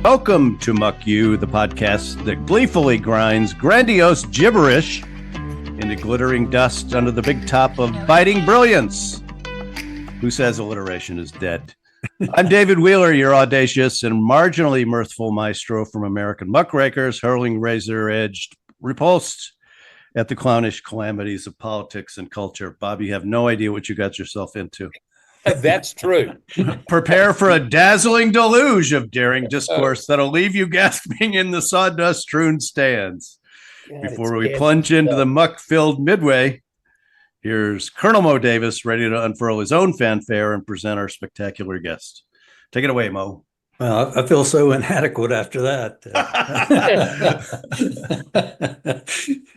Welcome to Muck You, the podcast that gleefully grinds grandiose gibberish into glittering dust under the big top of biting brilliance. Who says alliteration is dead? I'm David Wheeler, your audacious and marginally mirthful maestro from American Muckrakers, hurling razor-edged repulsed at the clownish calamities of politics and culture. Bob, you have no idea what you got yourself into. That's true. Prepare for a dazzling deluge of daring discourse that'll leave you gasping in the sawdust-strewn stands. God, Before we plunge into the muck-filled midway, here's Colonel Mo Davis ready to unfurl his own fanfare and present our spectacular guest. Take it away, Mo. Well, I feel so inadequate after that.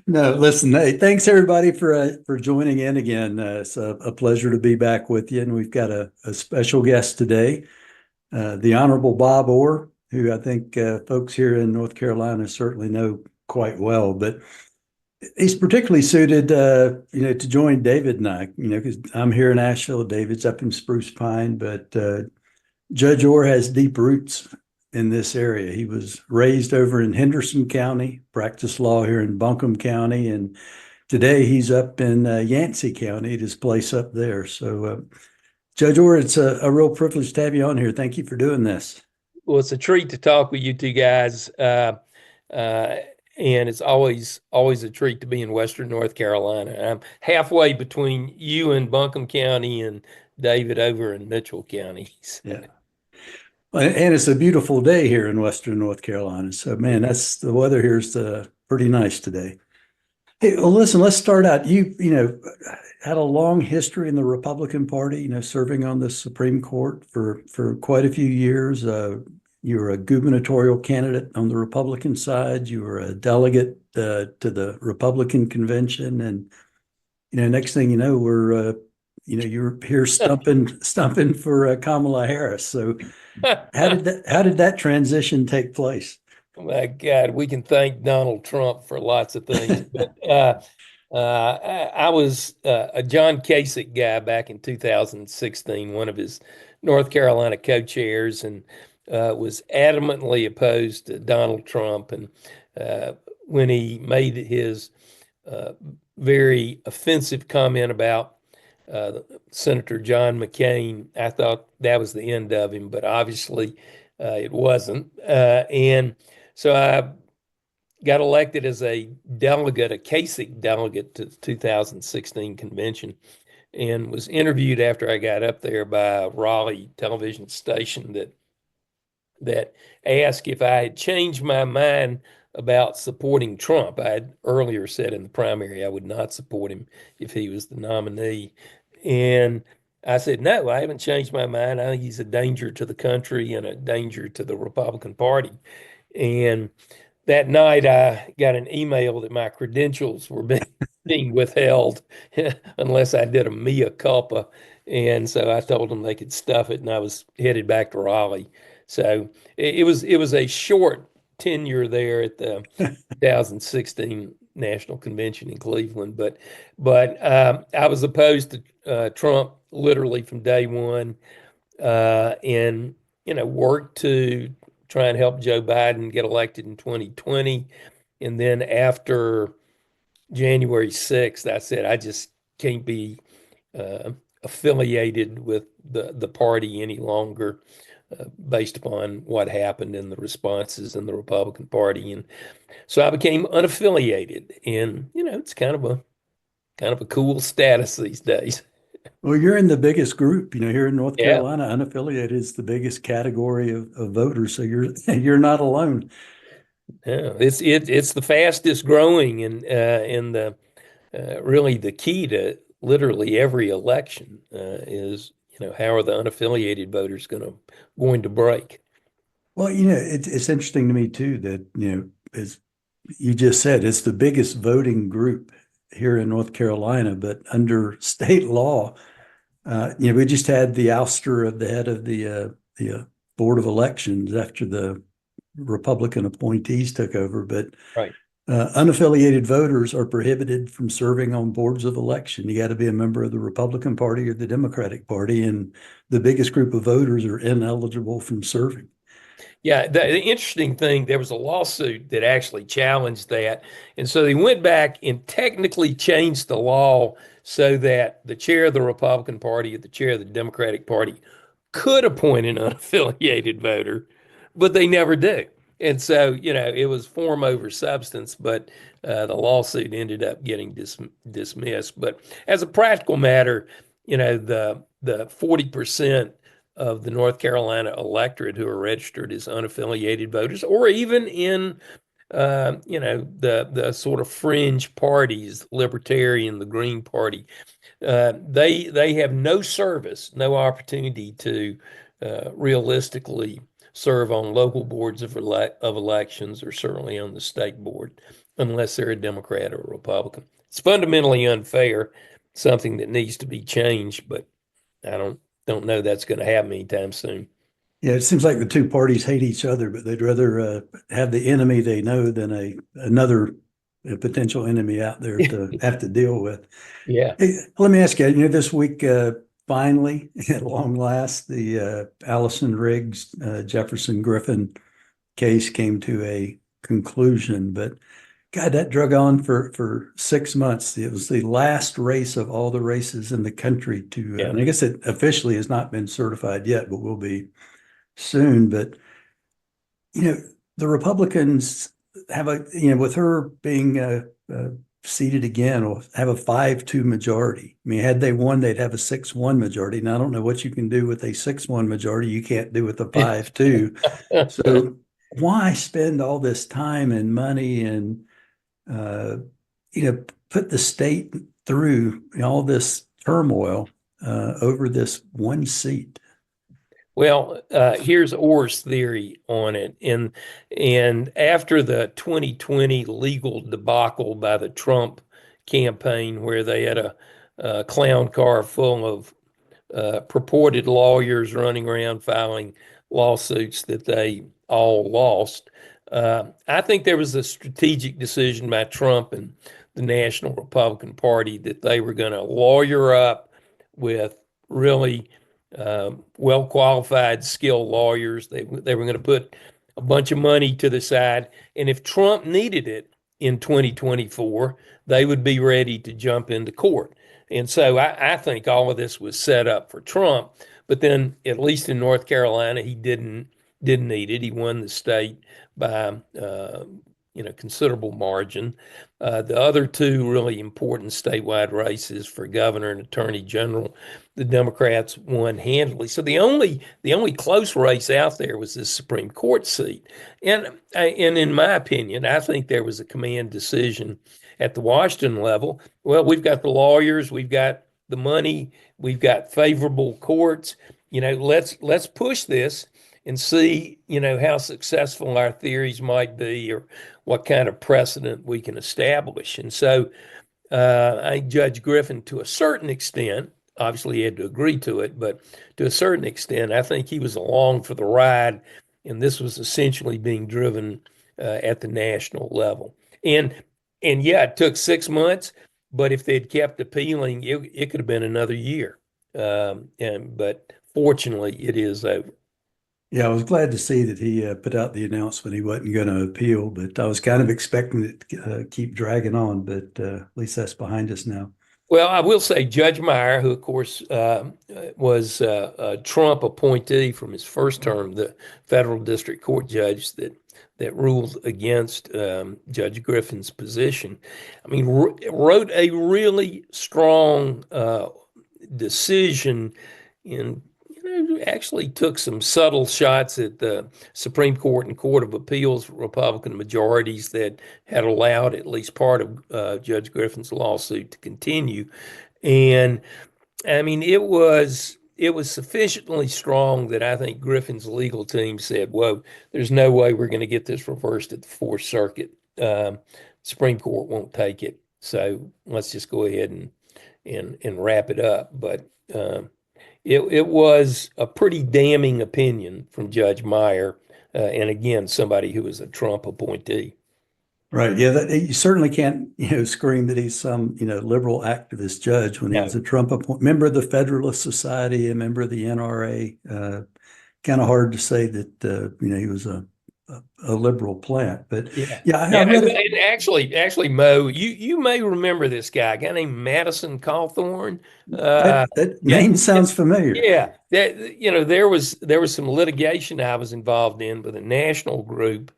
No, listen, hey, thanks everybody for joining in again. It's a pleasure to be back with you. And we've got a special guest today, the Honorable Bob Orr, who I think folks here in North Carolina certainly know quite well. But he's particularly suited, to join David and I, because I'm here in Asheville, David's up in Spruce Pine, but Judge Orr has deep roots in this area. He was raised over in Henderson County, practiced law here in Buncombe County, and today he's up in Yancey County at his place up there. So, Judge Orr, it's a real privilege to have you on here. Thank you for doing this. Well, it's a treat to talk with you two guys, and it's always a treat to be in Western North Carolina. I'm halfway between you and Buncombe County and David over in Mitchell County. Yeah. And it's a beautiful day here in Western North Carolina. So, man, the weather here's pretty nice today. Hey, well, listen, let's start out. You had a long history in the Republican Party, serving on the Supreme Court for quite a few years. You were a gubernatorial candidate on the Republican side. You were a delegate to the Republican convention. And, next thing you know, you're here stumping for Kamala Harris. So how did that transition take place? Oh my God, we can thank Donald Trump for lots of things. But I was a John Kasich guy back in 2016, one of his North Carolina co-chairs, and was adamantly opposed to Donald Trump. And when he made his very offensive comment about Senator John McCain, I thought that was the end of him, but obviously it wasn't. And so I got elected as a Kasich delegate to the 2016 convention, and was interviewed after I got up there by a Raleigh television station that asked if I had changed my mind about supporting Trump. I had earlier said in the primary I would not support him if he was the nominee. And I said, no, I haven't changed my mind. I think he's a danger to the country and a danger to the Republican Party. And that night I got an email that my credentials were being withheld unless I did a mea culpa. And so I told them they could stuff it, and I was headed back to Raleigh. So it was a short tenure there at the 2016 National Convention in Cleveland, but I was opposed to Trump literally from day one, and worked to try and help Joe Biden get elected in 2020, and then after January 6th, I said I just can't be affiliated with the party any longer. Based upon what happened in the responses in the Republican Party, and so I became unaffiliated. And it's kind of a cool status these days. Well, you're in the biggest group, here in North Carolina. Unaffiliated is the biggest category of voters, so you're not alone. Yeah, it's the fastest growing, and the really the key to literally every election is. How are the unaffiliated voters going to break? Well, it's interesting to me too that as you just said, it's the biggest voting group here in North Carolina, but under state law, we just had the ouster of the head of the Board of Elections after the Republican appointees took over. But right. Unaffiliated voters are prohibited from serving on boards of election. You got to be a member of the Republican Party or the Democratic Party, and the biggest group of voters are ineligible from serving. Yeah, the interesting thing, there was a lawsuit that actually challenged that. And so they went back and technically changed the law so that the chair of the Republican Party or the chair of the Democratic Party could appoint an unaffiliated voter, but they never do. And so, it was form over substance, but the lawsuit ended up getting dismissed. But as a practical matter, the 40% of the North Carolina electorate who are registered as unaffiliated voters, or even in the sort of fringe parties, Libertarian, the Green Party, they have no service, no opportunity to realistically serve on local boards of elections, or certainly on the state board, unless they're a Democrat or a Republican. It's fundamentally unfair, something that needs to be changed, but I don't know that's going to happen anytime soon. Yeah, it seems like the two parties hate each other, but they'd rather have the enemy they know than another potential enemy out there to have to deal with. Yeah. Hey, let me ask you, this week, finally, at long last, the Allison Riggs, Jefferson Griffin case came to a conclusion. But God, that drug on for 6 months. It was the last race of all the races in the country to, and I guess it officially has not been certified yet, but will be soon. But, the Republicans have with her being seated again, will have a 5-2 majority. I mean, had they won, they'd have a 6-1 majority. Now, I don't know what you can do with a 6-1 majority. You can't do with a 5-2. So why spend all this time and money and, put the state through all this turmoil over this one seat? Well, here's Orr's theory on it. And after the 2020 legal debacle by the Trump campaign, where they had a clown car full of purported lawyers running around filing lawsuits that they all lost, I think there was a strategic decision by Trump and the National Republican Party that they were going to lawyer up with really well-qualified, skilled lawyers. They were going to put a bunch of money to the side. And if Trump needed it in 2024, they would be ready to jump into court. And so I think all of this was set up for Trump. But then, at least in North Carolina, he didn't need it. He won the state by considerable margin. The other two really important statewide races for governor and attorney general, the Democrats won handily. So the only close race out there was this Supreme Court seat. And in my opinion, I think there was a command decision at the Washington level. Well, we've got the lawyers, we've got the money, we've got favorable courts. Let's push this and see, how successful our theories might be, or what kind of precedent we can establish. And so I think Judge Griffin, to a certain extent, obviously he had to agree to it, but to a certain extent, I think he was along for the ride, and this was essentially being driven at the national level. And yeah, it took 6 months, but if they'd kept appealing, it could have been another year. But fortunately, it is over. Yeah, I was glad to see that he put out the announcement he wasn't going to appeal, but I was kind of expecting it to keep dragging on, but at least that's behind us now. Well, I will say Judge Meyer, who, of course, was a Trump appointee from his first term, the federal district court judge that ruled against Judge Griffin's position, I mean, wrote a really strong decision in actually took some subtle shots at the Supreme Court and Court of Appeals Republican majorities that had allowed at least part of Judge Griffin's lawsuit to continue. And I mean, it was sufficiently strong that I think Griffin's legal team said, whoa, there's no way we're going to get this reversed at the Fourth Circuit. Supreme Court won't take it. So let's just go ahead and wrap it up. But it was a pretty damning opinion from Judge Meyer, and again, somebody who was a Trump appointee. Right. Yeah. You certainly can't, scream that he's some, liberal activist judge when he No. was a Trump member of the Federalist Society, a member of the NRA. Kind of hard to say that, he was a liberal plant, but Yeah. yeah, I Yeah. read And it. actually, Mo, you may remember this guy, a guy named Madison Cawthorn. That Yeah. name sounds familiar. Yeah. There was some litigation I was involved in with a national group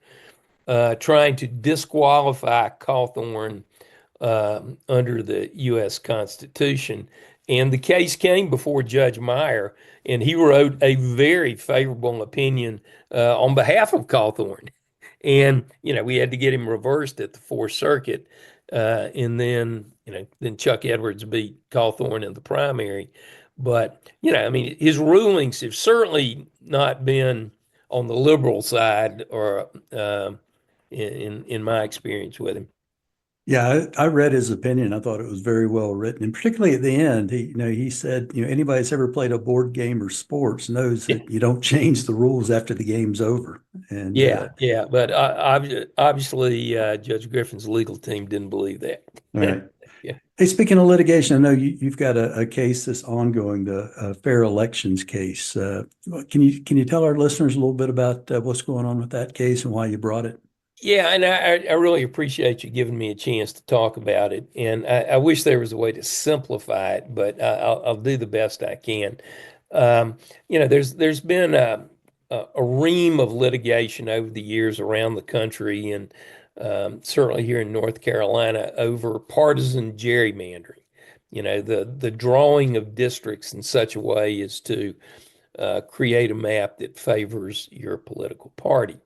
trying to disqualify Cawthorn under the U.S. Constitution. And the case came before Judge Meyer, and he wrote a very favorable opinion on behalf of Cawthorn. And, we had to get him reversed at the Fourth Circuit. And then Chuck Edwards beat Cawthorn in the primary. But, his rulings have certainly not been on the liberal side or in my experience with him. Yeah, I read his opinion. I thought it was very well written, and particularly at the end, he said, anybody that's ever played a board game or sports knows that you don't change the rules after the game's over. And Yeah. But obviously, Judge Griffin's legal team didn't believe that. all right. Yeah. Hey, speaking of litigation, I know you've got a case that's ongoing, the fair elections case. Can you tell our listeners a little bit about what's going on with that case and why you brought it? Yeah, and I really appreciate you giving me a chance to talk about it. And I wish there was a way to simplify it, but I'll do the best I can. There's been a ream of litigation over the years around the country, and certainly here in North Carolina over partisan gerrymandering. The drawing of districts in such a way as to create a map that favors your political party.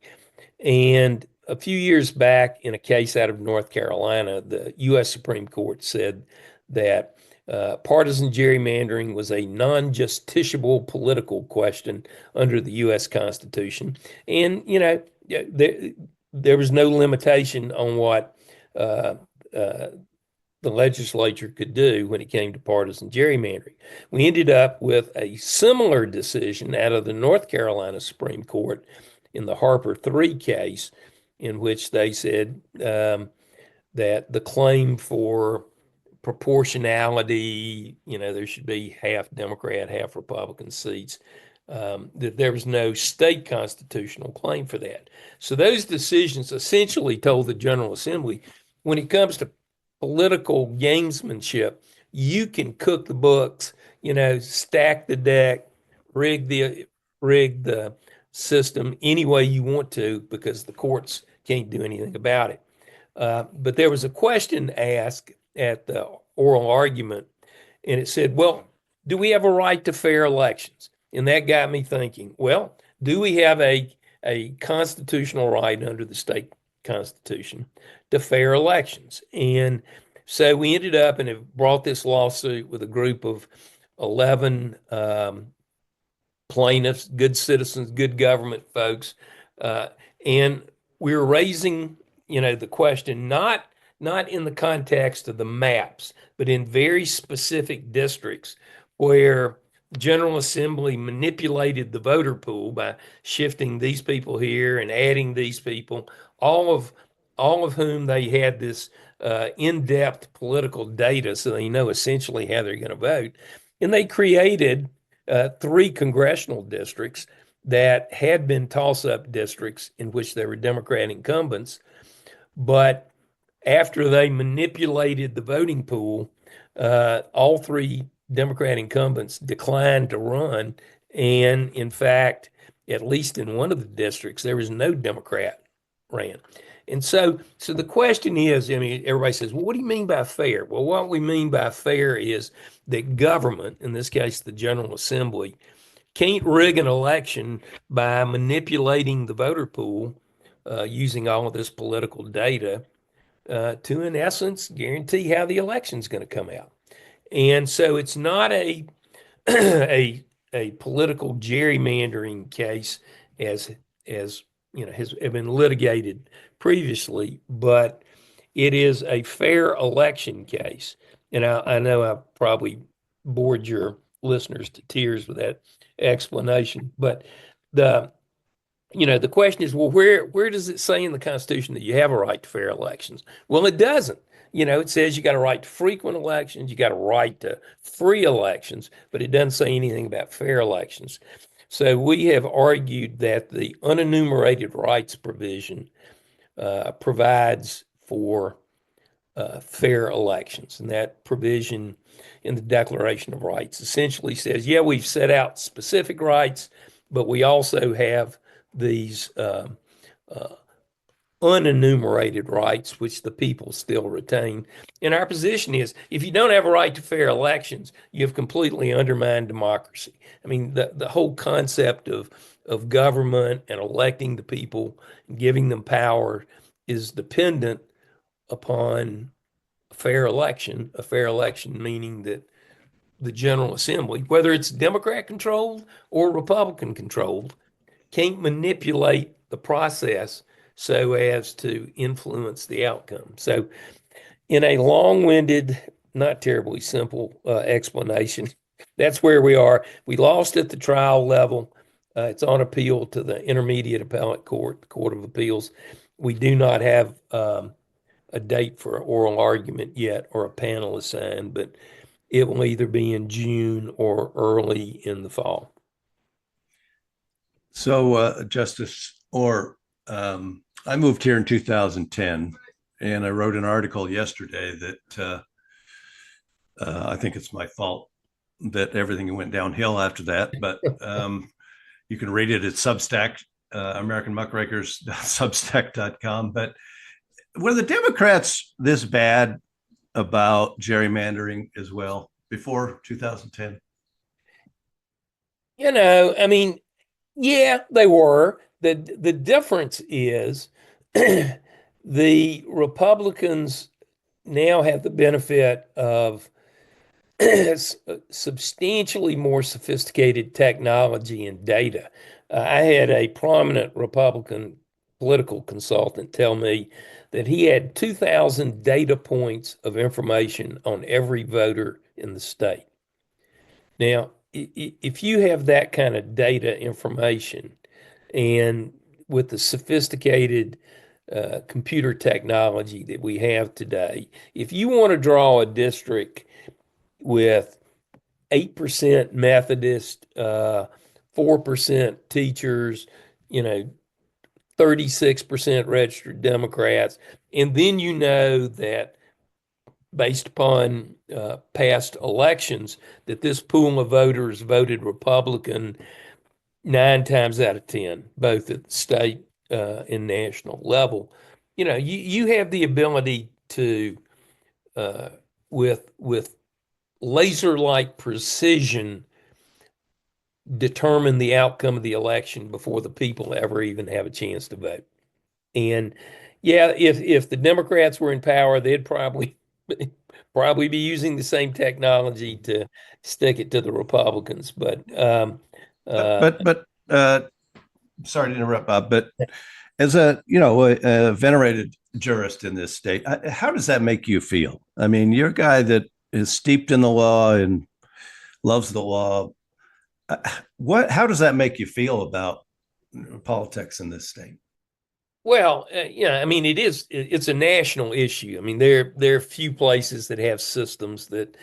And a few years back, in a case out of North Carolina, the U.S. Supreme Court said that partisan gerrymandering was a non-justiciable political question under the U.S. Constitution. And, there was no limitation on what the legislature could do when it came to partisan gerrymandering. We ended up with a similar decision out of the North Carolina Supreme Court in the Harper 3 case, in which they said that the claim for proportionality, there should be half Democrat, half Republican seats, that there was no state constitutional claim for that. So those decisions essentially told the General Assembly, when it comes to political gamesmanship, you can cook the books, stack the deck, rig the system any way you want to, because the courts can't do anything about it. But there was a question asked at the oral argument, and it said, well, do we have a right to fair elections? And that got me thinking, well, do we have a constitutional right under the state constitution to fair elections? And so we ended up and have brought this lawsuit with a group of 11 plaintiffs, good citizens, good government folks. And we're raising, the question, not in the context of the maps, but in very specific districts where General Assembly manipulated the voter pool by shifting these people here and adding these people, all of whom they had this in-depth political data, so they know essentially how they're going to vote. And they created 3 congressional districts that had been toss-up districts in which there were Democrat incumbents. But after they manipulated the voting pool, all 3 Democrat incumbents declined to run. And in fact, at least in one of the districts, there was no Democrat ran. And so the question is, everybody says, well, what do you mean by fair? Well, what we mean by fair is that government, in this case, the General Assembly, can't rig an election by manipulating the voter pool using all of this political data to, in essence, guarantee how the election's going to come out. And so it's not a political gerrymandering case as has been litigated previously, but it is a fair election case. And I know I probably bored your listeners to tears with that explanation, but the the question is, well, where does it say in the Constitution that you have a right to fair elections? Well, it doesn't. It says you got a right to frequent elections, you got a right to free elections, but it doesn't say anything about fair elections. So we have argued that the unenumerated rights provision provides for fair elections. And that provision in the Declaration of Rights essentially says, yeah, we've set out specific rights, but we also have these unenumerated rights, which the people still retain. And our position is, if you don't have a right to fair elections, you've completely undermined democracy. I mean, the whole concept of government and electing the people and giving them power is dependent upon a fair election meaning that the General Assembly, whether it's Democrat controlled or Republican controlled, can't manipulate the process so as to influence the outcome. So, in a long-winded, not terribly simple explanation, that's where we are. We lost at the trial level. It's on appeal to the Intermediate Appellate Court, the Court of Appeals. We do not have a date for an oral argument yet or a panel assigned, but it will either be in June or early in the fall. So, Justice Orr, I moved here in 2010, and I wrote an article yesterday that I think it's my fault that everything went downhill after that, but you can read it at Substack, AmericanMuckrakers.substack.com. But were the Democrats this bad about gerrymandering as well before 2010? I mean, yeah, they were. The difference is the Republicans now have the benefit of substantially more sophisticated technology and data. I had a prominent Republican political consultant tell me that he had 2,000 data points of information on every voter in the state. Now, if you have that kind of data information, and with the sophisticated computer technology that we have today, if you want to draw a district with 8% Methodist, 4% teachers, 36% registered Democrats, and then that based upon past elections, that this pool of voters voted Republican 9 times out of 10, both at the state and national level. You have the ability to, with laser-like precision, determine the outcome of the election before the people ever even have a chance to vote. And yeah, if the Democrats were in power, they'd probably be using the same technology to stick it to the Republicans. But sorry to interrupt, Bob, but as a venerated jurist in this state, how does that make you feel? I mean, you're a guy that is steeped in the law and loves the law. How does that make you feel about politics in this state? Well, I mean, it's a national issue. I mean, there are few places that have systems that,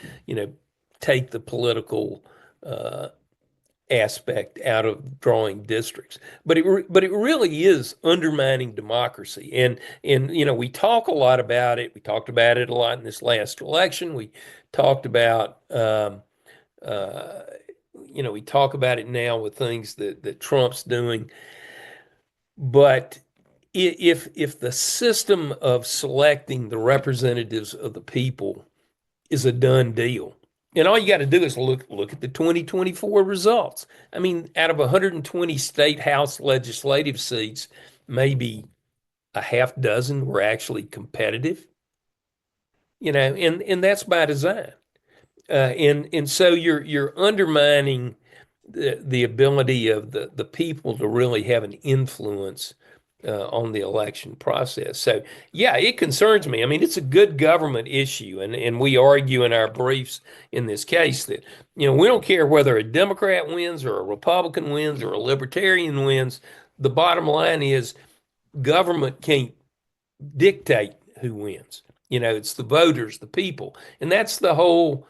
take the political aspect out of drawing districts. But it really is undermining democracy. And we talk a lot about it. We talked about it a lot in this last election. We talked about we talk about it now with things that Trump's doing. But if the system of selecting the representatives of the people is a done deal, and all you got to do is look at the 2024 results. I mean, out of 120 state house legislative seats, maybe a half dozen were actually competitive. And that's by design. And so you're undermining the ability of the people to really have an influence on the election process. So, yeah, it concerns me. I mean, it's a good government issue, and we argue in our briefs in this case that, we don't care whether a Democrat wins or a Republican wins or a Libertarian wins. the bottom line is government can't dictate who wins. It's the voters, the people. And that's the whole,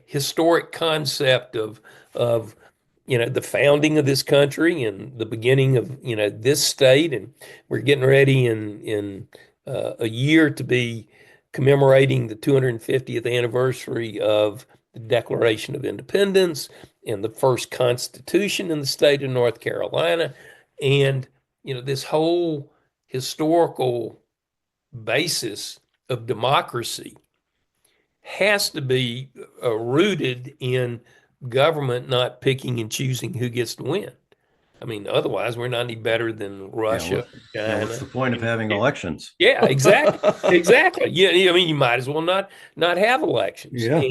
historic concept of the founding of this country and the beginning of, this state. And we're getting ready in a year to be commemorating the 250th anniversary of the Declaration of Independence and the first Constitution in the state of North Carolina. And, this whole historical basis of democracy has to be rooted in government not picking and choosing who gets to win. I mean, otherwise we're not any better than Russia, China. What's the point of having elections? Yeah, exactly. Exactly. Yeah, I mean, you might as well not have elections. Yeah.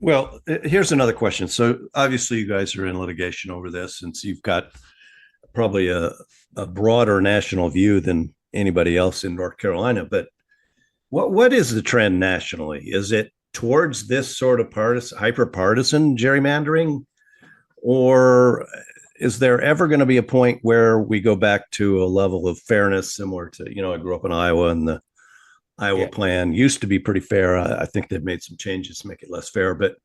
Well, here's another question. So obviously you guys are in litigation over this, and so you've got probably a broader national view than anybody else in North Carolina. But what is the trend nationally? Is it towards this sort of hyper-partisan gerrymandering? Or is there ever going to be a point where we go back to a level of fairness similar to, I grew up in Iowa, and the Iowa plan used to be pretty fair. I think they've made some changes to make it less fair, but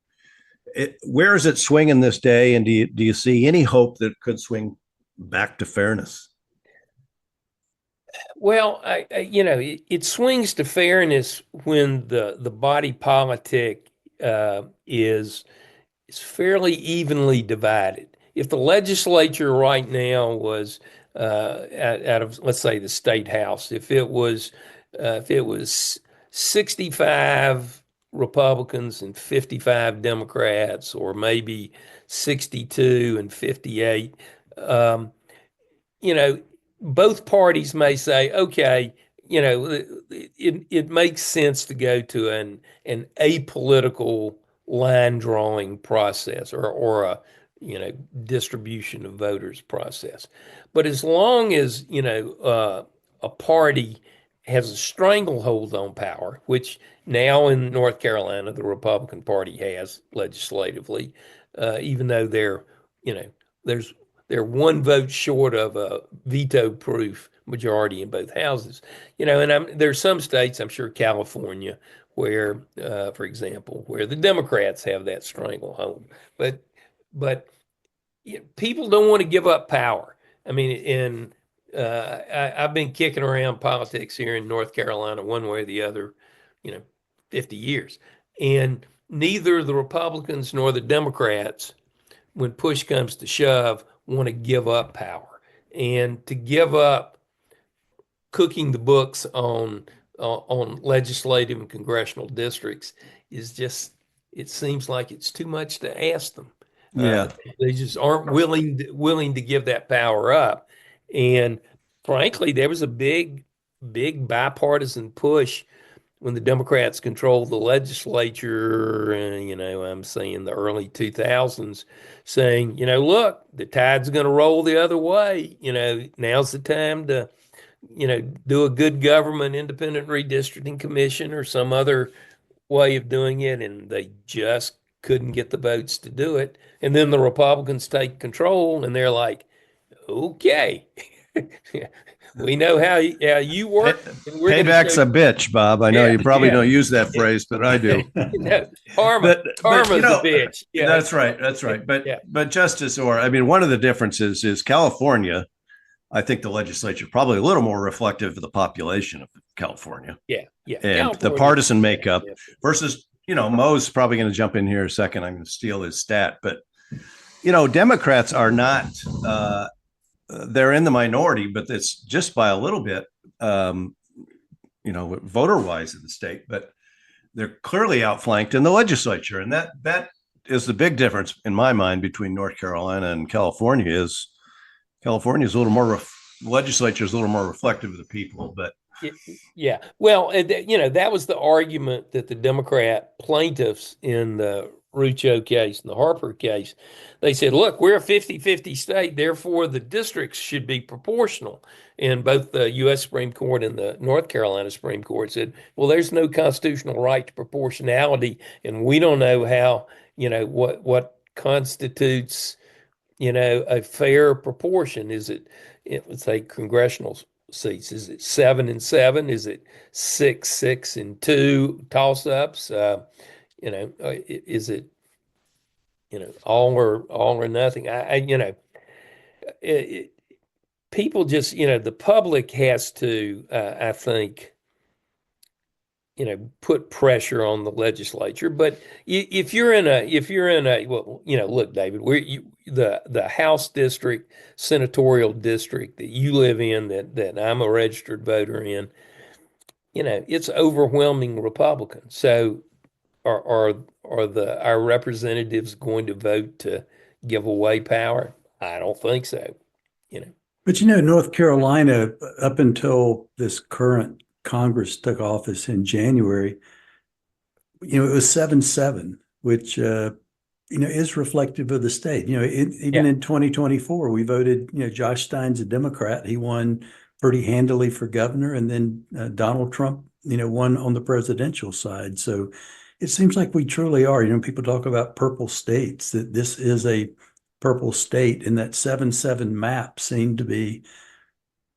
where is it swinging this day? And do you see any hope that it could swing back to fairness? Well, it swings to fairness when the body politic is fairly evenly divided. If the legislature right now was out of, let's say, the state house, if it was 65 Republicans and 55 Democrats, or maybe 62 and 58, both parties may say, okay, it makes sense to go to an apolitical line drawing process or a distribution of voters process. But as long as a party has a stranglehold on power, which now in North Carolina the Republican Party has legislatively, even though they're one vote short of a veto-proof majority in both houses. And there's some states, I'm sure California, where, for example, where the Democrats have that stranglehold. But people don't want to give up power. I mean, I've been kicking around politics here in North Carolina one way or the other, 50 years. And neither the Republicans nor the Democrats, when push comes to shove, want to give up power. And to give up cooking the books on legislative and congressional districts is just, it seems like it's too much to ask them. Yeah. They just aren't willing to give that power up. And frankly, there was a big bipartisan push when the Democrats controlled the legislature, I'm saying the early 2000s, saying, look, the tide's going to roll the other way. Now's the time to, do a good government independent redistricting commission or some other way of doing it. And they just couldn't get the votes to do it. And then the Republicans take control and they're like, okay, we know how you work. Payback's a bitch, Bob. I know you probably don't use that phrase, but I do. Karma's a bitch. Yeah, that's right. That's right. But Justice Orr, I mean, one of the differences is California. I think the legislature probably a little more reflective of the population of California. Yeah. And California, the partisan makeup versus, Mo's probably going to jump in here a second. I'm going to steal his stat, but Democrats are not. They're in the minority, but it's just by a little bit, voter-wise in the state. But they're clearly outflanked in the legislature, and that is the big difference in my mind between North Carolina and California. Is California is a little more legislature is a little more reflective of the people, but yeah. Well, that was the argument that the Democrat plaintiffs in the Rucho case and the Harper case, they said, look, we're a 50-50 state, therefore the districts should be proportional. And both the U.S. Supreme Court and the North Carolina Supreme Court said, well, there's no constitutional right to proportionality, and we don't know how, what constitutes a fair proportion? Is let's say congressional seats? Is it 7 and 7? Is it 6, 6 and 2 toss-ups? Is it all or nothing? It, people just the public has to I think put pressure on the legislature. But if you're in a well, look, David, the House district, senatorial district that you live in, that I'm a registered voter in, it's overwhelming Republican. So are our representatives going to vote to give away power? I don't think so. But North Carolina, up until this current Congress took office in January, it was 7-7, which is reflective of the state. Even in 2024, we voted. Josh Stein's a Democrat. He won pretty handily for governor, and then Donald Trump, won on the presidential side. So it seems like we truly are. People talk about purple states. That this is a purple state, and that 7-7 map seemed to be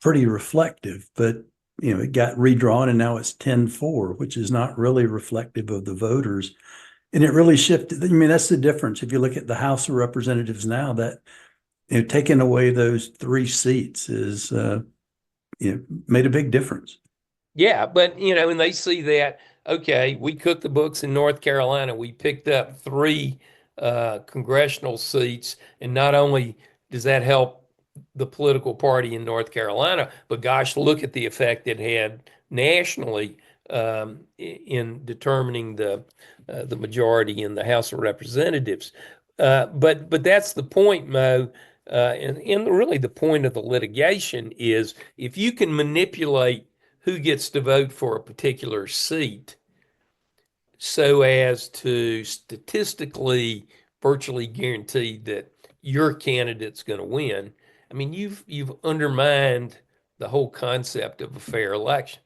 pretty reflective. But it got redrawn, and now it's 10-4, which is not really reflective of the voters. And it really shifted. I mean, that's the difference. If you look at the House of Representatives now, that taking away those 3 seats is made a big difference. Yeah, but when they see that, okay, we cooked the books in North Carolina, we picked up 3 congressional seats, and not only does that help the political party in North Carolina, but gosh, look at the effect it had nationally in determining the majority in the House of Representatives. But that's the point, Mo. And really the point of the litigation is if you can manipulate who gets to vote for a particular seat so as to statistically virtually guarantee that your candidate's going to win, I mean, you've undermined the whole concept of a fair election.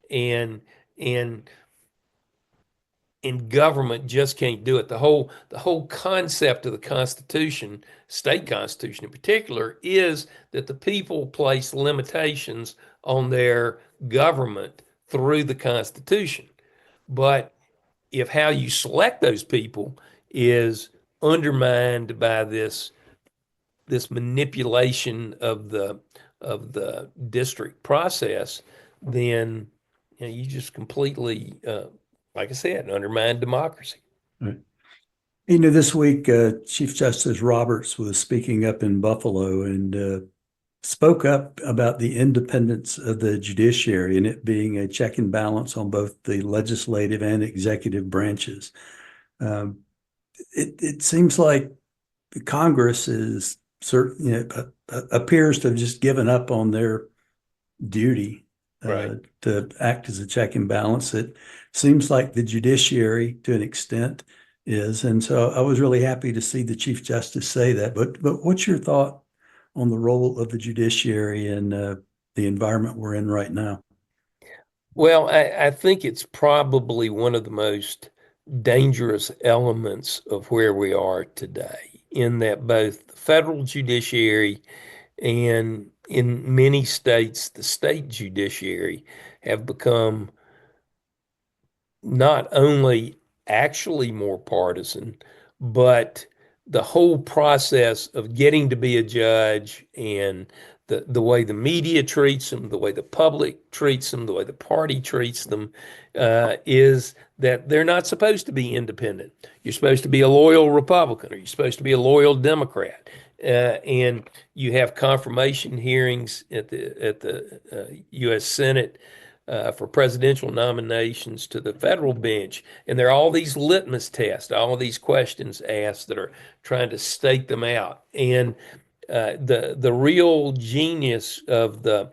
And government just can't do it. The whole concept of the Constitution, state constitution in particular, is that the people place limitations on their government through the Constitution. But if how you select those people is undermined by this manipulation of the district process, then you just completely, like I said, undermine democracy. Right. This week, Chief Justice Roberts was speaking up in Buffalo and spoke up about the independence of the judiciary and it being a check and balance on both the legislative and executive branches. It seems like Congress is appears to have just given up on their duty to act as a check and balance. It seems like the judiciary, to an extent, is. And so I was really happy to see the Chief Justice say that. But what's your thought on the role of the judiciary and the environment we're in right now? Well, I think it's probably one of the most dangerous elements of where we are today, in that both the federal judiciary and in many states, the state judiciary have become not only actually more partisan, but the whole process of getting to be a judge and the way the media treats them, the way the public treats them, the way the party treats them, is that they're not supposed to be independent. You're supposed to be a loyal Republican, or you're supposed to be a loyal Democrat. And you have confirmation hearings at the U.S. Senate for presidential nominations to the federal bench, and there are all these litmus tests, all of these questions asked that are trying to stake them out. And the real genius of the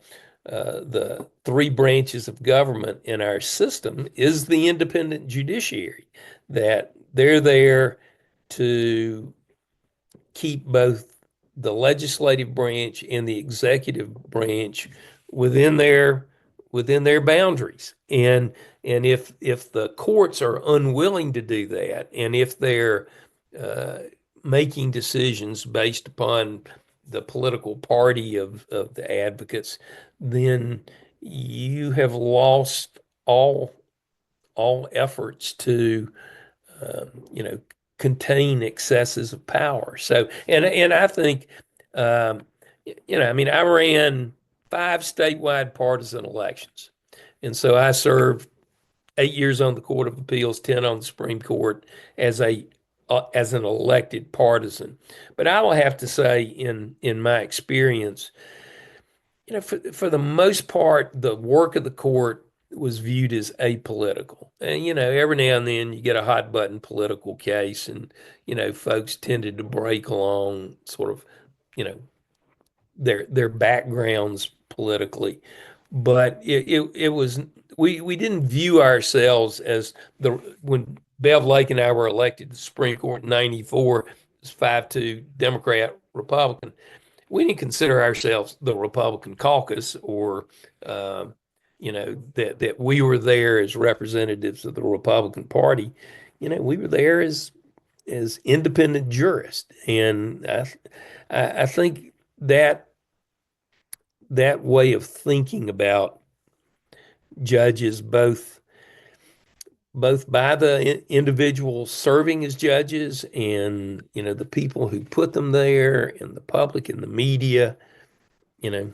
3 branches of government in our system is the independent judiciary, that they're there to keep both the legislative branch and the executive branch within their boundaries. And if the courts are unwilling to do that, and if they're making decisions based upon the political party of the advocates, then you have lost all efforts to you know, contain excesses of power. So, and I think, you know, I mean, I ran 5 statewide partisan elections, and so I served 8 years on the Court of Appeals, 10 on the Supreme Court as an elected partisan. But I will have to say, in my experience, you know, for the most part, the work of the court was viewed as apolitical. And, you know, every now and then you get a hot button political case, and, you know, folks tended to break along sort of, you know, their backgrounds politically. But it was, we didn't view ourselves as when Bev Lake and I were elected to the Supreme Court in 94, it was 5-2 Democrat, Republican. We didn't consider ourselves the Republican caucus, or you know, that we were there as representatives of the Republican Party. You know, we were there as independent jurists, and I think that way of thinking about judges, both by the individuals serving as judges, and, you know, the people who put them there, and the public and the media, you know,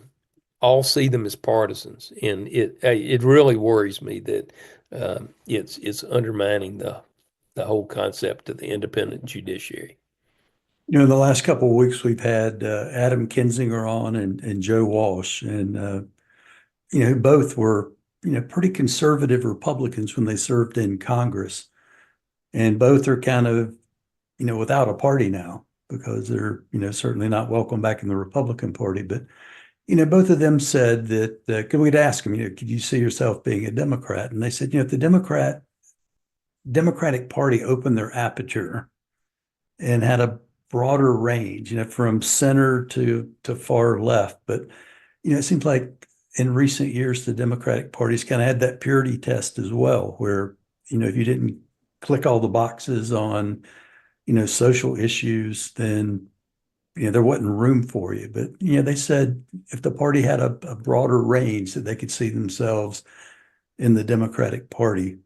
all see them as partisans, and it really worries me that it's undermining the whole concept of the independent judiciary. You know, the last couple of weeks we've had Adam Kinzinger on and Joe Walsh, and you know, both were, you know, pretty conservative Republicans when they served in Congress, and both are kind of, you know, without a party now because they're, you know, certainly not welcome back in the Republican Party. But, you know, both of them said that we'd ask them, you know, could you see yourself being a Democrat? And they said, you know, if the Democratic Party opened their aperture and had a broader range, you know, from center to far left. But, you know, it seems like in recent years, the Democratic Party's kind of had that purity test as well, where, you know, if you didn't click all the boxes on, you know, social issues, then, you know, there wasn't room for you. But, you know, they said if the party had a broader range, that they could see themselves in the Democratic Party.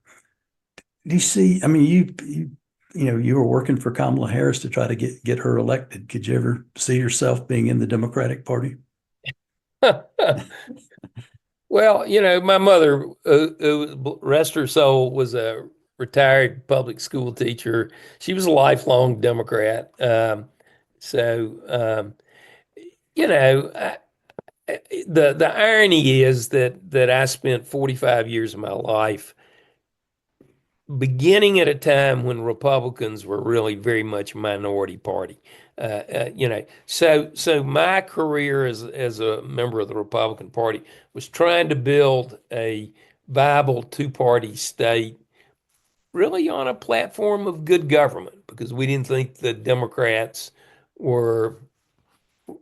Do you see, I mean, you know, you were working for Kamala Harris to try to get her elected. Could you ever see yourself being in the Democratic Party? Well, you know, my mother, rest her soul, was a retired public school teacher. She was a lifelong Democrat. You know, the irony is that I spent 45 years of my life beginning at a time when Republicans were really very much a minority party. You know, so my career as a member of the Republican Party was trying to build a viable two-party state, really on a platform of good government, because we didn't think the Democrats were,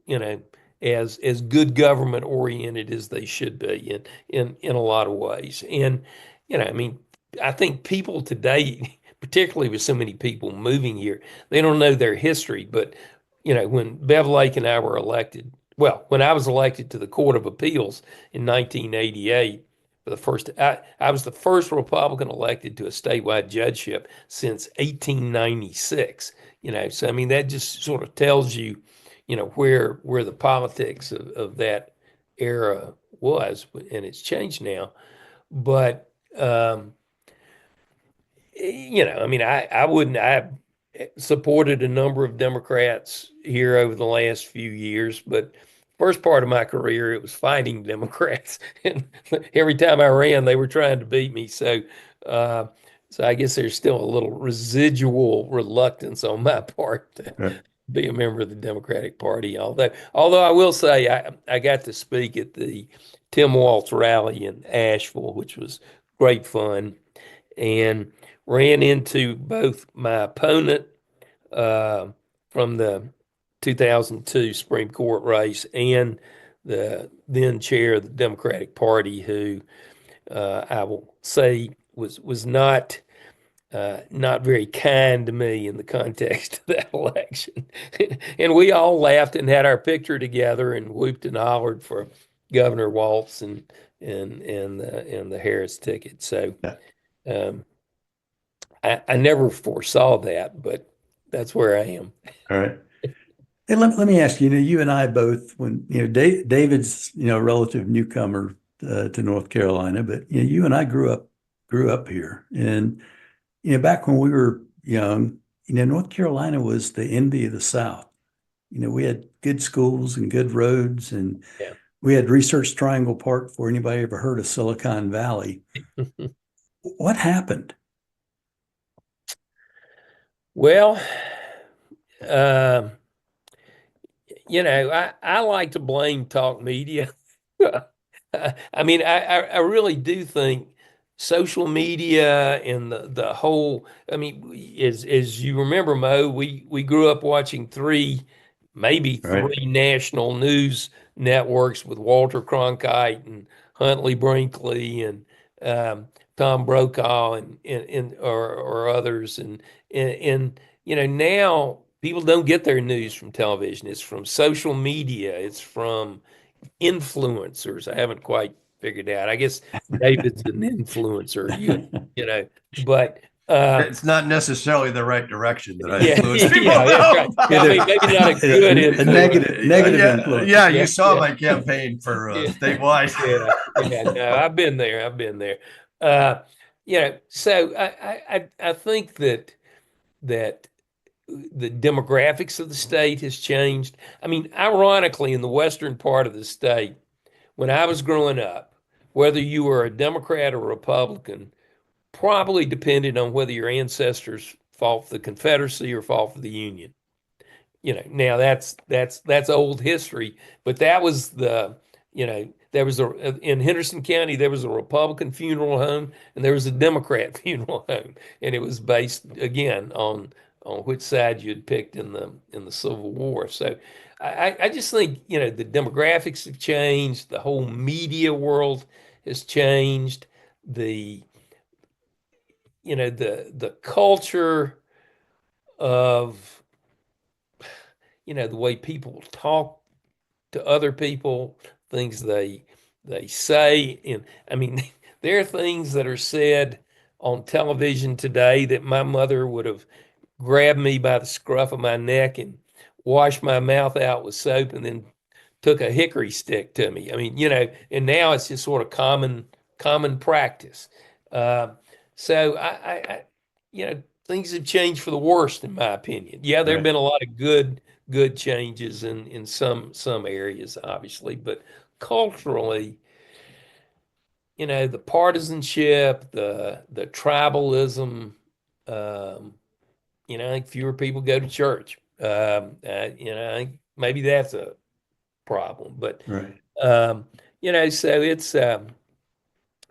you know, as good government oriented as they should be in a lot of ways. And, you know, I mean, I think people today, particularly with so many people moving here, they don't know their history. But, you know, when Bev Lake and I were elected, well, when I was elected to the Court of Appeals in 1988, I was the first Republican elected to a statewide judgeship since 1896. You know, so I mean, that just sort of tells you, you know, where the politics of that era was, and it's changed now. But you know, I mean, I supported a number of Democrats here over the last few years, but first part of my career, it was fighting Democrats. And every time I ran, they were trying to beat me. So, I guess there's still a little residual reluctance on my part to be a member of the Democratic Party. Although I will say I got to speak at the Tim Walz rally in Asheville, which was great fun, and ran into both my opponent from the 2002 Supreme Court race and the then chair of the Democratic Party, who I will say was not not very kind to me in the context of that election. And we all laughed and had our picture together and whooped and hollered for Governor Walz and the Harris ticket. So Yeah. um, I never foresaw that, but that's where I am. All right. Hey, let me ask you, you and I both, when, David's, a relative newcomer to North Carolina, but, you and I grew up here. And, back when we were young, North Carolina was the envy of the South. We had good schools and good roads, and Yeah. we had Research Triangle Park before anybody ever heard of Silicon Valley. What happened? Well, I like to blame talk media. I mean, I really do think social media and the whole, I mean, as you remember, Mo, we grew up watching maybe Right. three national news networks with Walter Cronkite and Huntley Brinkley and Tom Brokaw or others. And now people don't get their news from television. It's from social media. It's from influencers. I haven't quite figured out. I guess David's an influencer, but It's not necessarily the right direction that I yeah, influence people. yeah, that's right. I mean, maybe not a good A influence. negative yeah, influence. yeah, you Yeah, saw yeah. my campaign for Yeah. statewide. Yeah, no, I've been there. So I think that the demographics of the state has changed. I mean, ironically, in the western part of the state, when I was growing up, whether you were a Democrat or Republican probably depended on whether your ancestors fought for the Confederacy or fought for the Union. Now that's old history, but that was there was in Henderson County there was a Republican funeral home and there was a Democrat funeral home, and it was based again on which side you'd picked in the Civil War. So I just think the demographics have changed, the whole media world has changed, the the culture of the way people talk to other people, things they say. And I mean, there are things that are said on television today that my mother would have grabbed me by the scruff of my neck and washed my mouth out with soap and then took a hickory stick to me. I mean, and now it's just sort of common practice. Uh, so things have changed for the worst, in my opinion. Yeah, there have Right. been a lot of good changes in some areas, obviously, but culturally, the partisanship, the tribalism, I think fewer people go to church. I think maybe that's a problem, but Right. so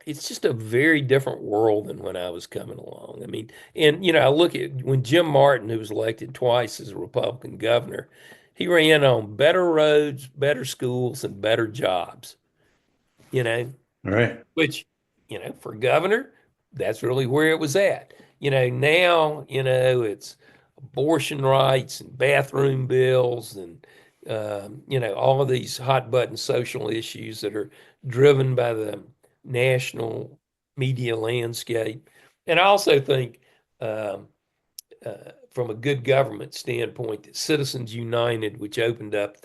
it's just a very different world than when I was coming along. I mean, and I look at when Jim Martin, who was elected twice as a Republican governor, he ran on better roads, better schools, and better jobs. Right. Which, for governor, that's really where it was at. Now, it's abortion rights and bathroom bills and, all of these hot button social issues that are driven by the national media landscape. And I also think, from a good government standpoint, that Citizens United, which opened up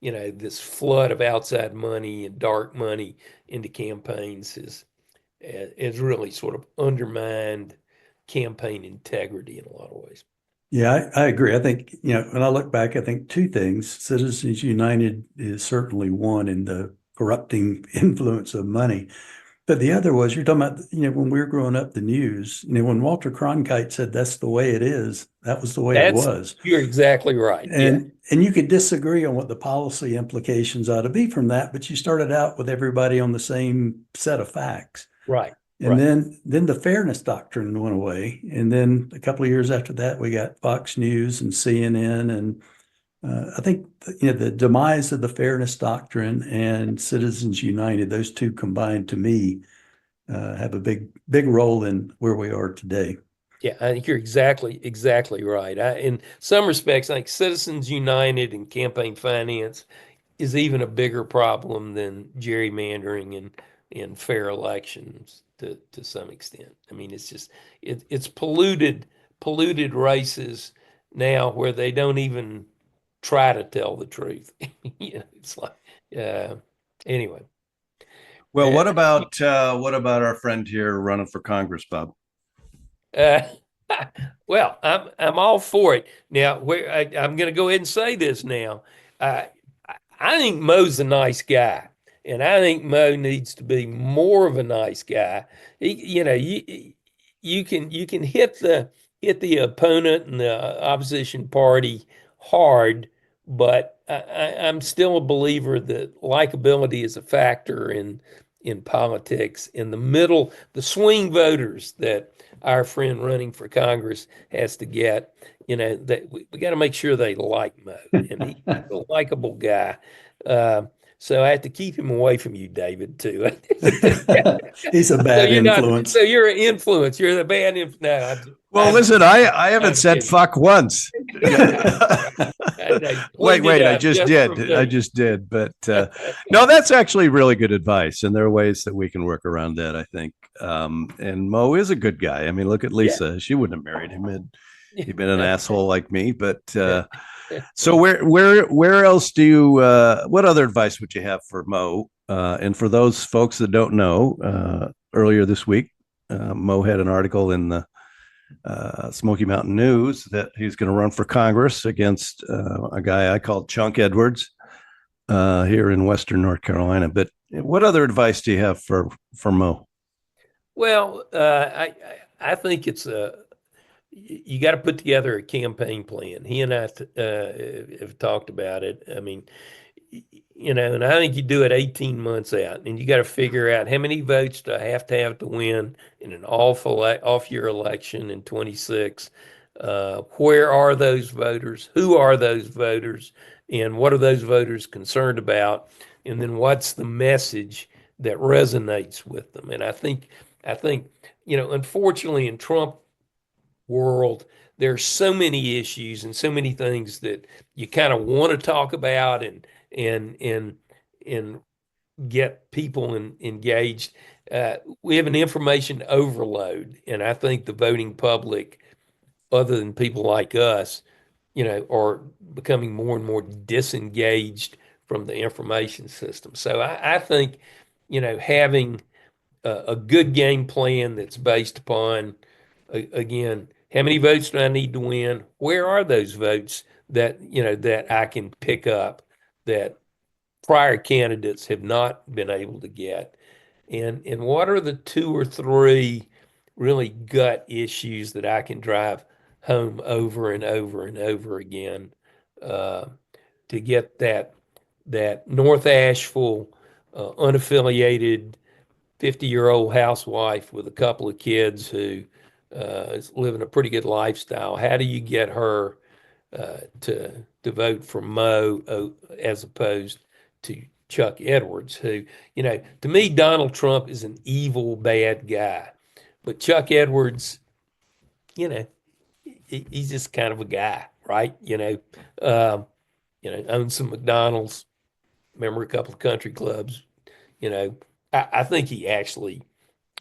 this flood of outside money and dark money into campaigns, has really sort of undermined campaign integrity in a lot of ways. Yeah, I agree. I think, when I look back, I think two things. Citizens United is certainly one in the corrupting influence of money. But the other was, you're talking about, when we were growing up, the news, when Walter Cronkite said that's the way it is, that was the way it was. You're exactly right. And you could disagree on what the policy implications ought to be from that, but you started out with everybody on the same set of facts. Right. And then the fairness doctrine went away. And then a couple of years after that, we got Fox News and CNN. And I think, the demise of the fairness doctrine and Citizens United, those two combined to me, have a big role in where we are today. Yeah, I think you're exactly right. In some respects, I think Citizens United and campaign finance is even a bigger problem than gerrymandering and fair elections to some extent. I mean, it's just it's polluted races now where they don't even try to tell the truth. It's like anyway. Well, Uh, what about our friend here running for Congress, Bob? Uh, well, I'm all for it. Now, I'm going to go ahead and say this now. I I think Mo's a nice guy, and I think Mo needs to be more of a nice guy. You can hit the opponent and the opposition party hard, but I'm still a believer that likability is a factor in politics. In the middle, the swing voters that our friend running for Congress has to get, that we got to make sure they like Mo, and he's a likable guy. Uh, so I have to keep him away from you, David, too. He's a So bad you're not. influence. So you're an influence. You're the bad influence. No, Well, listen, I haven't said kidding. fuck once. Wait, I just did. I did. just did. But no, that's actually really good advice. And there are ways that we can work around that, I think. And Mo is a good guy. I mean, look at Lisa. She wouldn't have married him had he been an asshole like me. But so where else do you what other advice would you have for Mo? And for those folks that don't know, earlier this week, Mo had an article in the Smoky Mountain News that he's going to run for Congress against a guy I call Chunk Edwards here in Western North Carolina. But what other advice do you have for Mo? Well, I think you got to put together a campaign plan. He and I have talked about it. I mean, and I think you do it 18 months out, and you got to figure out how many votes do I have to win in an off-year election in 26. Where are those voters? Who are those voters? And what are those voters concerned about? And then what's the message that resonates with them? And I think, unfortunately, in Trump world, there's so many issues and so many things that you kind of want to talk about and get people engaged. We have an information overload, and I think the voting public, other than people like us, are becoming more and more disengaged from the information system. So I think, having a good game plan that's based upon, again, how many votes do I need to win? Where are those votes that I can pick up that prior candidates have not been able to get? And what are the 2 or 3 really gut issues that I can drive home over and over and over again to get that North Asheville unaffiliated 50-year-old housewife with a couple of kids who is living a pretty good lifestyle. How do you get her to vote for Mo as opposed to Chuck Edwards, who, to me, Donald Trump is an evil, bad guy. But Chuck Edwards, he's just kind of a guy, right? Owns some McDonald's, member a couple of country clubs. I think he actually,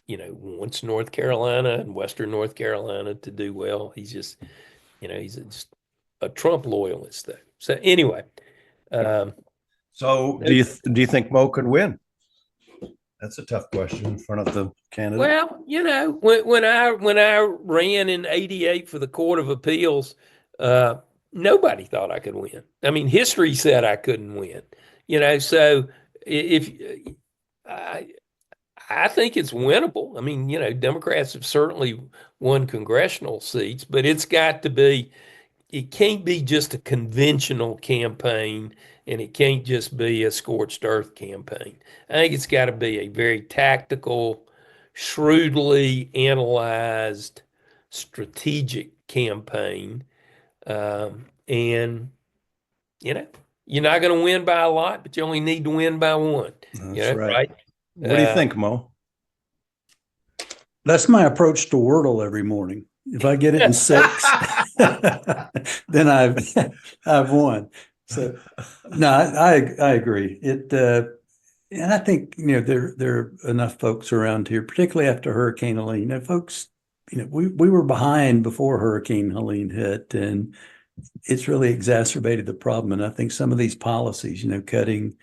wants North Carolina and Western North Carolina to do well. He's just, he's just a Trump loyalist, though. So anyway. So do you think Mo could win? That's a tough question in front of the candidate. Well, when I ran in '88 for the Court of Appeals, nobody thought I could win. I mean, history said I couldn't win. So if I think it's winnable. I mean, Democrats have certainly won congressional seats, but it's got to be. It can't be just a conventional campaign, and it can't just be a scorched earth campaign. I think it's got to be a very tactical, shrewdly analyzed, strategic campaign. And, you're not going to win by a lot, but you only need to win by one. That's right. What do you think, Mo? That's my approach to Wordle every morning. If I get it in 6, then I've won. So no, I agree. And I think, there are enough folks around here, particularly after Hurricane Helene. Folks, we were behind before Hurricane Helene hit, and it's really exacerbated the problem. And I think some of these policies, cutting.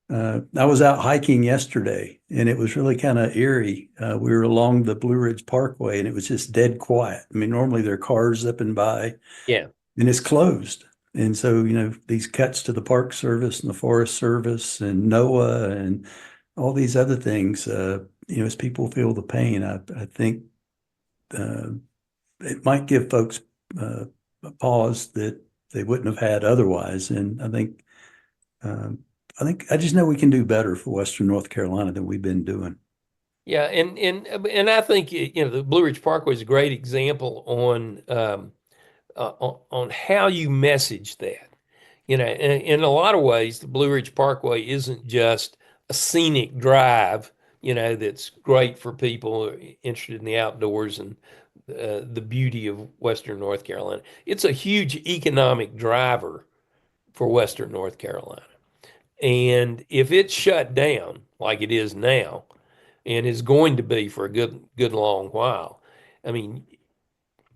I was out hiking yesterday, and it was really kind of eerie. We were along the Blue Ridge Parkway, and it was just dead quiet. I mean, normally there are cars zipping by, Yeah. and it's closed. And so, these cuts to the Park Service and the Forest Service and NOAA and all these other things, as people feel the pain, I think it might give folks a pause that they wouldn't have had otherwise. And I just know we can do better for Western North Carolina than we've been doing. Yeah, and I think the Blue Ridge Parkway is a great example on how you message that. In a lot of ways, the Blue Ridge Parkway isn't just a scenic drive, that's great for people interested in the outdoors and the beauty of Western North Carolina. It's a huge economic driver for Western North Carolina. And if it's shut down like it is now, and is going to be for a good long while, I mean,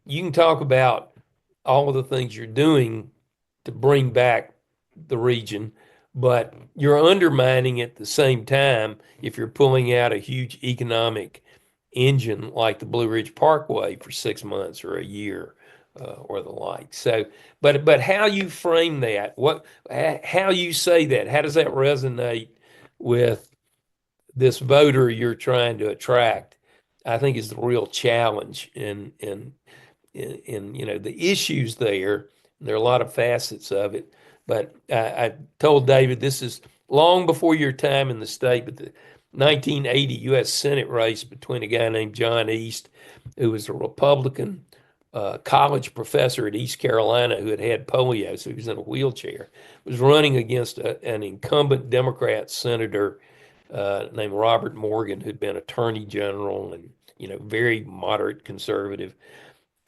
you can talk about all of the things you're doing to bring back the region, but you're undermining at the same time if you're pulling out a huge economic engine like the Blue Ridge Parkway for 6 months or a year or the like. So, but how you frame that, how you say that, how does that resonate with this voter you're trying to attract? I think is the real challenge in the issues there. There are a lot of facets of it, but I told David this is long before your time in the state, but the 1980 U.S. Senate race between a guy named John East, who was a Republican college professor at East Carolina who had polio, so he was in a wheelchair, was running against an incumbent Democrat senator named Robert Morgan, who'd been attorney general and very moderate conservative.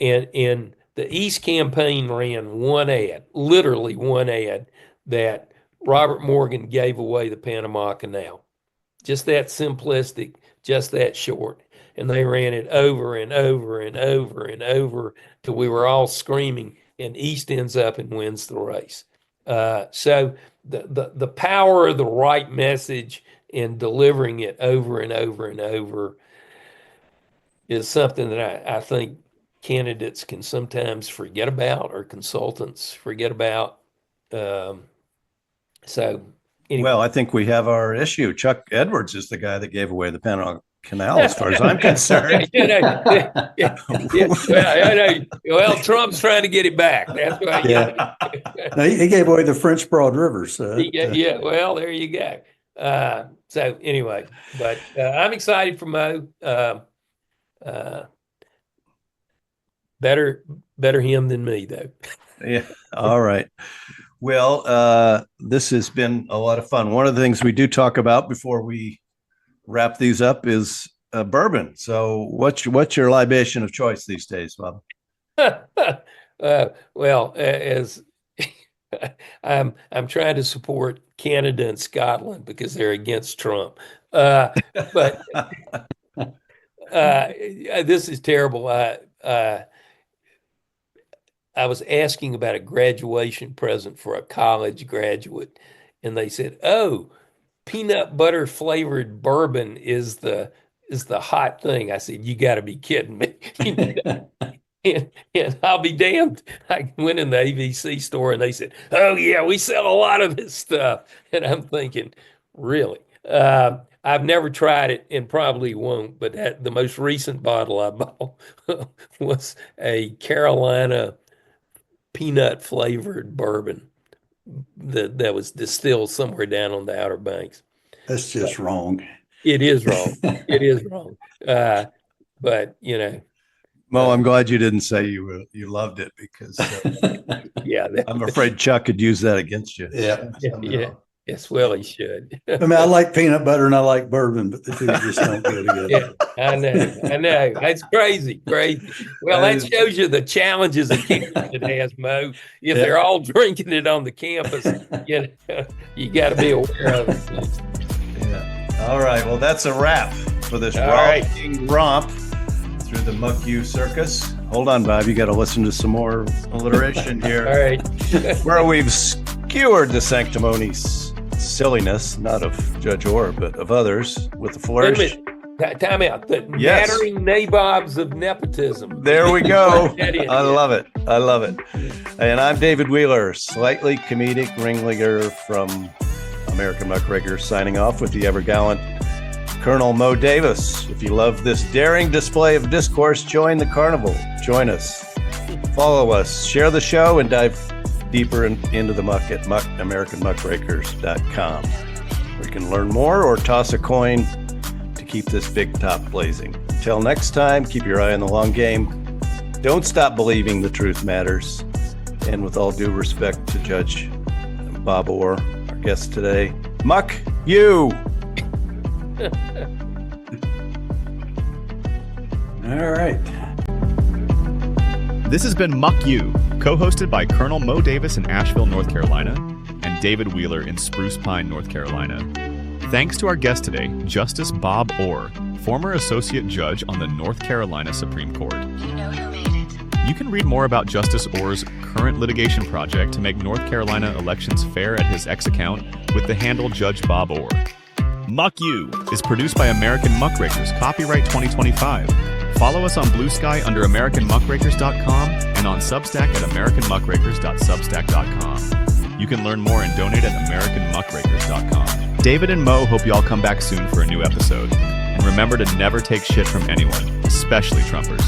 And the East campaign ran one ad, literally one ad, that Robert Morgan gave away the Panama Canal. Just that simplistic, just that short. And they ran it over and over and over and over till we were all screaming, and East ends up and wins the race. So the power of the right message and delivering it over and over and over is something that I think candidates can sometimes forget about, or consultants forget about. So anyway. Well, I think we have our issue. Chuck Edwards is the guy that gave away the Panama Canal, as far as I'm concerned. Well, Trump's trying to get it back. That's why. Yeah. No, he gave away the French Broad River. So yeah. Well, there you go. So anyway, but I'm excited for Mo. Better him than me, though. Yeah. All right. Well, this has been a lot of fun. One of the things we do talk about before we wrap these up is bourbon. So what's your libation of choice these days, Bob? Well, as I'm trying to support Canada and Scotland because they're against Trump. But this is terrible. I was asking about a graduation present for a college graduate, and they said, "Oh, peanut butter flavored bourbon is the hot thing." I said, "You got to be kidding me!" And I'll be damned. I went in the AVC store and they said, "Oh yeah, we sell a lot of this stuff." And I'm thinking, really? I've never tried it and probably won't. But the most recent bottle I bought was a Carolina peanut flavored bourbon that was distilled somewhere down on the Outer Banks. That's just wrong. It is wrong. It is wrong. But Mo, I'm glad you didn't say you loved it, because yeah, I'm afraid Chuck could use that against you. Yeah. yeah. Yes, well, he should. I mean, I like peanut butter and I like bourbon, but the two just don't go together. Yeah, I know. That's crazy. Well, that shows you the challenges a campus has, Mo. If they're all drinking it on the campus, you got to be aware of it. Yeah. All right. Well, that's a wrap for this rollicking romp through the Muck You circus. Hold on, Bob. You got to listen to some more alliteration here. All right. Where we've skewered the sanctimonious silliness, not of Judge Orr, but of others, with the flourish. Time out. The nattering nabobs of nepotism. There we go. I love it. And I'm David Wheeler, slightly comedic ringleader from American Muckraker, signing off with the ever-gallant Colonel Mo Davis. If you love this daring display of discourse, join the carnival. Join us. Follow us. Share the show and dive deeper into the muck at AmericanMuckrakers.com, where you can learn more or toss a coin to keep this big top blazing. Until next time, keep your eye on the long game. Don't stop believing the truth matters. And with all due respect to Judge Bob Orr, our guest today, Muck You! All right. This has been Muck You, co-hosted by Colonel Mo Davis in Asheville, North Carolina, and David Wheeler in Spruce Pine, North Carolina. Thanks to our guest today, Justice Bob Orr, former associate judge on the North Carolina Supreme Court. You know who made it. You can read more about Justice Orr's current litigation project to make North Carolina elections fair at his X account with the handle Judge Bob Orr. Muck You is produced by American Muckrakers, copyright 2025. Follow us on Blue Sky under AmericanMuckrakers.com and on Substack at AmericanMuckrakers.substack.com. You can learn more and donate at AmericanMuckrakers.com. David and Mo hope you all come back soon for a new episode. And remember to never take shit from anyone, especially Trumpers.